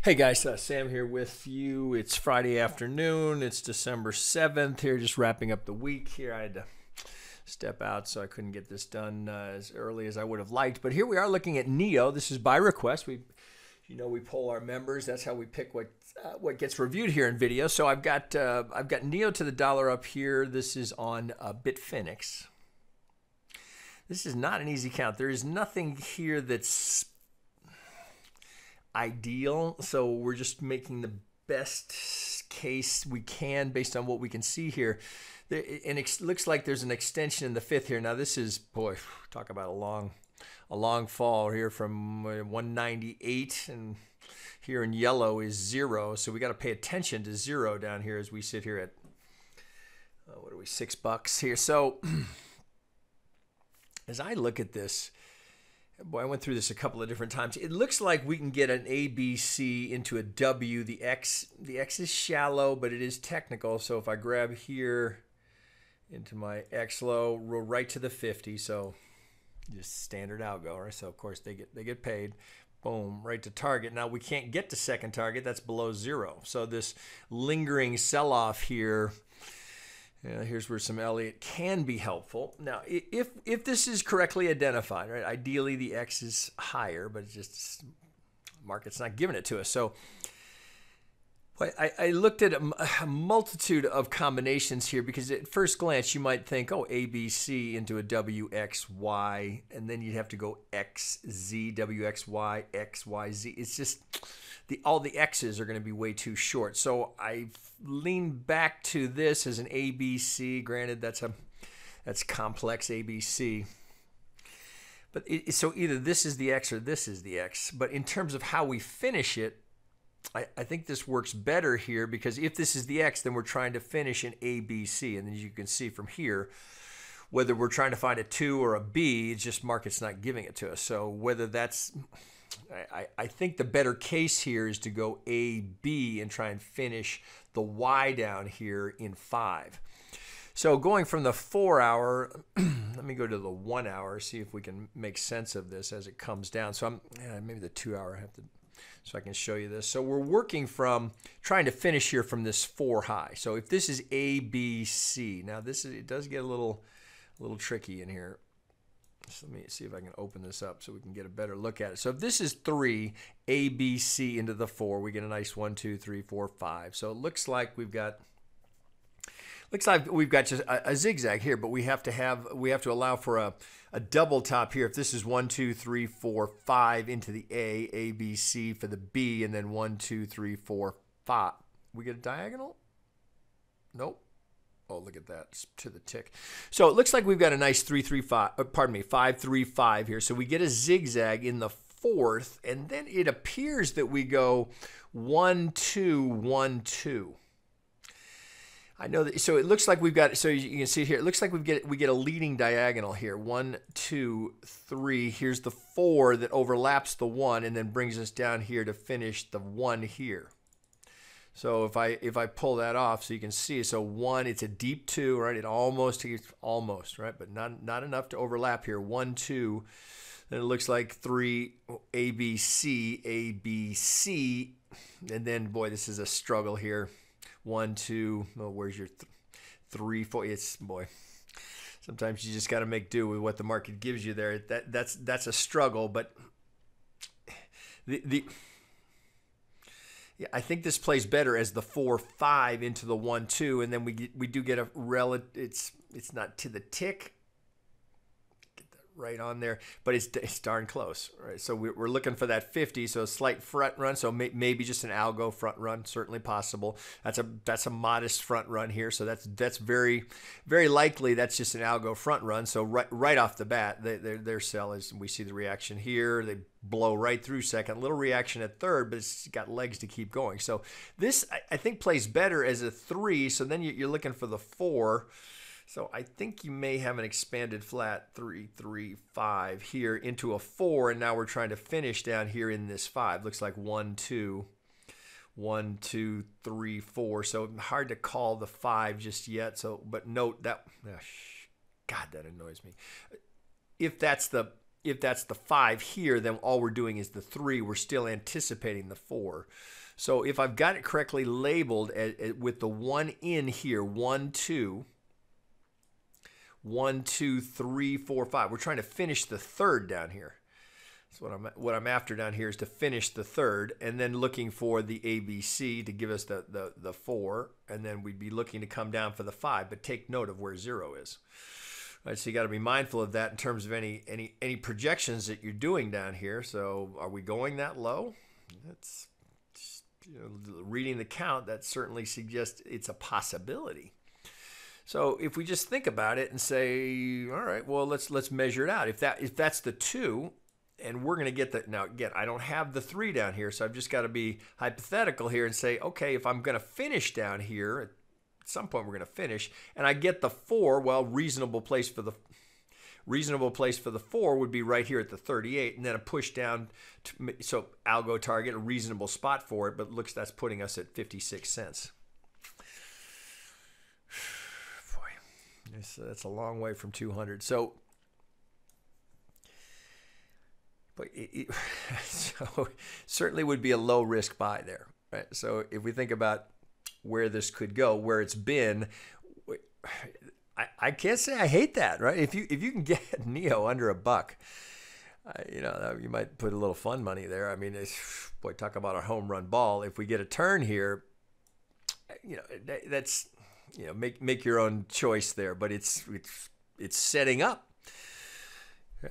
Hey guys, Sam here with you. It's Friday afternoon. It's December 7th here, just wrapping up the week here. I had to step out, so I couldn't get this done as early as I would have liked. But here we are looking at NEO. This is by request. We poll our members. That's how we pick what gets reviewed here in video. So I've got NEO to the dollar up here. This is on Bitfinex. This is not an easy count. There is nothing here that's ideal, so we're just making the best case we can based on what we can see here. And it looks like there's an extension in the fifth here. Now this is, boy, talk about a long fall here from 198, and here in yellow is 0, so we got to pay attention to 0 down here as we sit here at what are we, $6 here. So as I look at this, boy, I went through this a couple of different times. It looks like we can get an ABC into a W. The X is shallow, but it is technical. So if I grab here into my X low, roll right to the 50. So just standard algo, right? So of course they get paid. Boom, right to target. Now we can't get to second target. That's below 0. So this lingering sell-off here. Here's where some Elliott can be helpful. Now, if this is correctly identified, right? Ideally, the X is higher, but it's just market's not giving it to us. So I looked at a multitude of combinations here because at first glance you might think, oh, ABC into a WXY, and then you'd have to go XZ, WXY, XYZ. It's just all the X's are going to be way too short. So I leaned back to this as an ABC. Granted, that's complex ABC. But so either this is the X or this is the X. But in terms of how we finish it, I think this works better here, because if this is the X, then we're trying to finish an ABC. And as you can see from here, whether we're trying to find a 2 or a B, it's just market's not giving it to us. So whether that's, I think the better case here is to go AB and try and finish the Y down here in 5. So going from the 4 hour, let me go to the 1 hour, see if we can make sense of this as it comes down. So maybe the 2 hour I have to, so I can show you this. So we're working from trying to finish here from this 4 high. So if this is ABC, now it does get a little tricky in here. So let me see if I can open this up so we can get a better look at it. So if this is 3, ABC into the 4, we get a nice 1, 2, 3, 4, 5. So it looks like we've got just a zigzag here, but we have to allow for a double top here. If this is 1, 2, 3, 4, 5 into the A, ABC for the B, and then 1, 2, 3, 4, 5. We get a diagonal? Nope. Oh, look at that, it's to the tick. So it looks like we've got a nice 5, 3, 5 here. So we get a zigzag in the 4th, and then it appears that we go 1, 2, 1, 2. I know that. So it looks like we've got. So you can see here. It looks like we get a leading diagonal here. 1, 2, 3. Here's the 4 that overlaps the 1, and then brings us down here to finish the 1 here. So if I pull that off, so you can see, so 1, it's a deep 2, right? It almost, right? But not enough to overlap here. 1, 2, then it looks like 3, ABC, ABC, and then, boy, this is a struggle here. 1, 2, oh, where's your 3, 4? It's, boy, sometimes you just got to make do with what the market gives you there. That's a struggle, but yeah, I think this plays better as the 4, 5 into the 1, 2, and then we do get a relative. It's not to the tick. Get that right on there, but it's darn close, right? So we're looking for that 50, so a slight front run. So maybe just an algo front run, certainly possible. That's a modest front run here. So that's very, very likely that's just an algo front run. So right off the bat, their sell is, we see the reaction here. They blow right through second, little reaction at third, but it's got legs to keep going. So this, I think, plays better as a 3. So then you're looking for the 4. So I think you may have an expanded flat 3, 3, 5 here into a 4, and now we're trying to finish down here in this 5. Looks like 1, 2, 1, 2, 3, 4. So hard to call the 5 just yet. So, but note that, God, that annoys me. If that's the if that's the 5 here, then all we're doing is the 3. We're still anticipating the 4. So if I've got it correctly labeled with the 1 in here, 1, 2, 1, 2, 3, 4, 5. We're trying to finish the 3rd down here. So what I'm after down here is to finish the 3rd, and then looking for the ABC to give us the 4, and then we'd be looking to come down for the 5. But take note of where 0 is. All right, so you got to be mindful of that in terms of any projections that you're doing down here. So are we going that low? That's just, reading the count, that certainly suggests it's a possibility. So if we just think about it and say, all right, well, let's measure it out. If that's the 2, and we're going to get that. Now, again, I don't have the 3 down here, so I've just got to be hypothetical here and say, okay, if I'm going to finish down here, at some point we're going to finish, and I get the 4, well, reasonable place for the 4 would be right here at the 38, and then a push down, so algo target, a reasonable spot for it, but looks that's putting us at 56 cents. Boy, that's a long way from 200. So so certainly would be a low risk buy there, right? So if we think about where this could go, where it's been, I can't say I hate that, right? If you can get NEO under $1, you might put a little fun money there. I mean, boy, talk about a home run ball. If we get a turn here, that's make your own choice there, but it's setting up.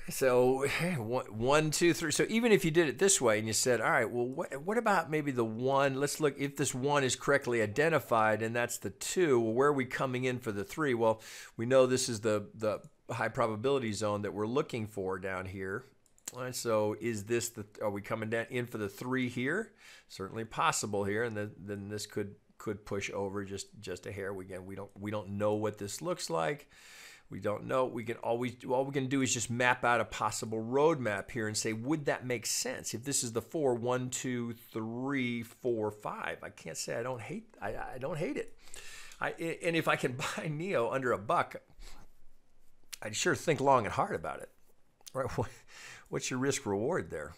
So 1, 2, 3. So even if you did it this way and you said, all right, well, what about maybe the 1? Let's look if this 1 is correctly identified and that's the 2. Well, where are we coming in for the 3? Well, we know this is the high probability zone that we're looking for down here. All right, so are we coming down in for the 3 here? Certainly possible here, and then this could push over just a hair. Again, we don't know what this looks like. We don't know. We can always, all we can do is just map out a possible roadmap here and say, would that make sense? If this is the 4, 1, 2, 3, 4, 5, I can't say I don't hate it. And if I can buy NEO under $1, I'd sure think long and hard about it. Right? What's your risk reward there?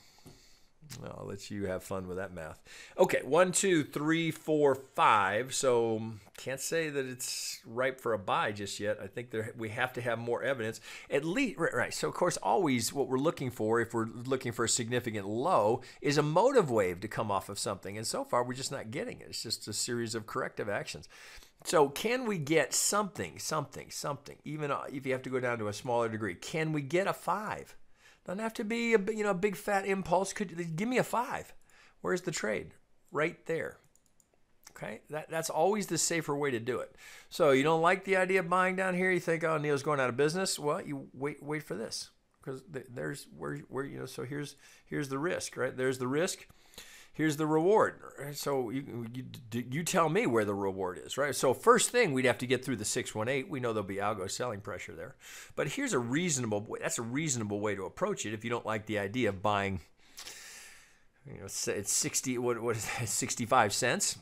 Well, I'll let you have fun with that math. Okay, 1, 2, 3, 4, 5. So can't say that it's ripe for a buy just yet. I think we have to have more evidence. At least, right. So of course, always what we're looking for, if we're looking for a significant low, is a motive wave to come off of something. And so far, we're just not getting it. It's just a series of corrective actions. So can we get something, even if you have to go down to a smaller degree? Can we get a 5? Doesn't have to be a big fat impulse. Give me a 5. Where's the trade? Right there. Okay, that's always the safer way to do it. So you don't like the idea of buying down here. You think, oh, NEO's going out of business. Well, you wait for this, because there's where So here's the risk, right? There's the risk. Here's the reward. Right? So you tell me where the reward is, right? So first thing, we'd have to get through the 618. We know there'll be algo selling pressure there. But here's a reasonable way. That's a reasonable way to approach it if you don't like the idea of buying, it's 65 cents.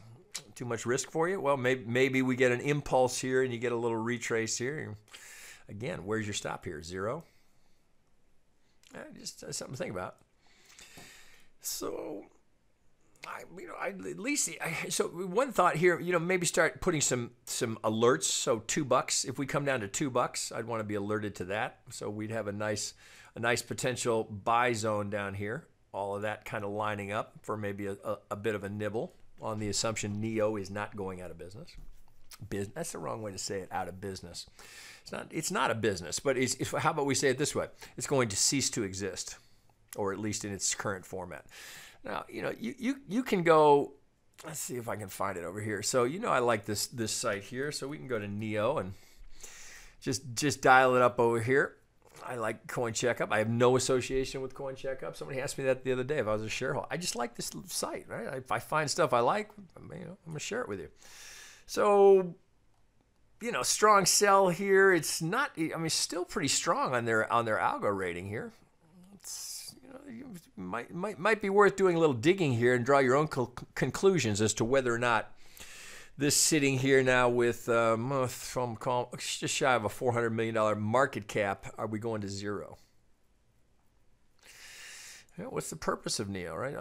Too much risk for you? Well, maybe we get an impulse here and you get a little retrace here. Again, where's your stop here? 0? Just something to think about. So so one thought here, maybe start putting some alerts. So $2. If we come down to $2, I'd want to be alerted to that. So we'd have a nice potential buy zone down here. All of that kind of lining up for maybe a bit of a nibble on the assumption NEO is not going out of business. That's the wrong way to say it. Out of business. It's not a business, but how about we say it this way? It's going to cease to exist, or at least in its current format. Now, you can go, let's see if I can find it over here. So, I like this site here. So we can go to NEO and just dial it up over here. I like Coin Checkup. I have no association with Coin Checkup. Somebody asked me that the other day if I was a shareholder. I just like this site, right? If I find stuff I like, I'm going to share it with you. So, strong sell here. It's not, still pretty strong on their algo rating here. Might be worth doing a little digging here and draw your own conclusions as to whether or not this sitting here now with just shy of a $400 million market cap, are we going to 0? Yeah, what's the purpose of NEO, right?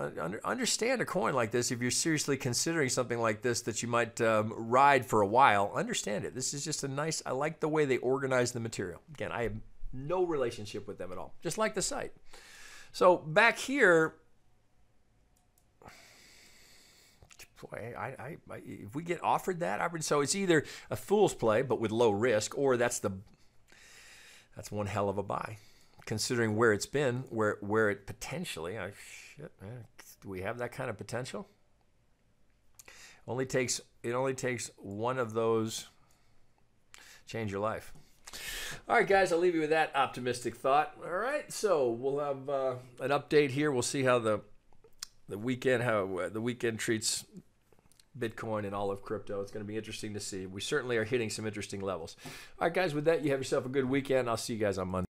Understand a coin like this. If you're seriously considering something like this that you might ride for a while, understand it. This is just a nice, I like the way they organize the material. Again, I have no relationship with them at all, just like the site. So back here, boy, if we get offered that, so it's either a fool's play, but with low risk, or that's one hell of a buy. Considering where it's been, where it potentially, shit, man, do we have that kind of potential? It only takes one of those, change your life. All right, guys, I'll leave you with that optimistic thought. All right, so we'll have an update here. We'll see how the weekend treats Bitcoin and all of crypto. It's going to be interesting to see. We certainly are hitting some interesting levels. All right, guys, with that, you have yourself a good weekend. I'll see you guys on Monday.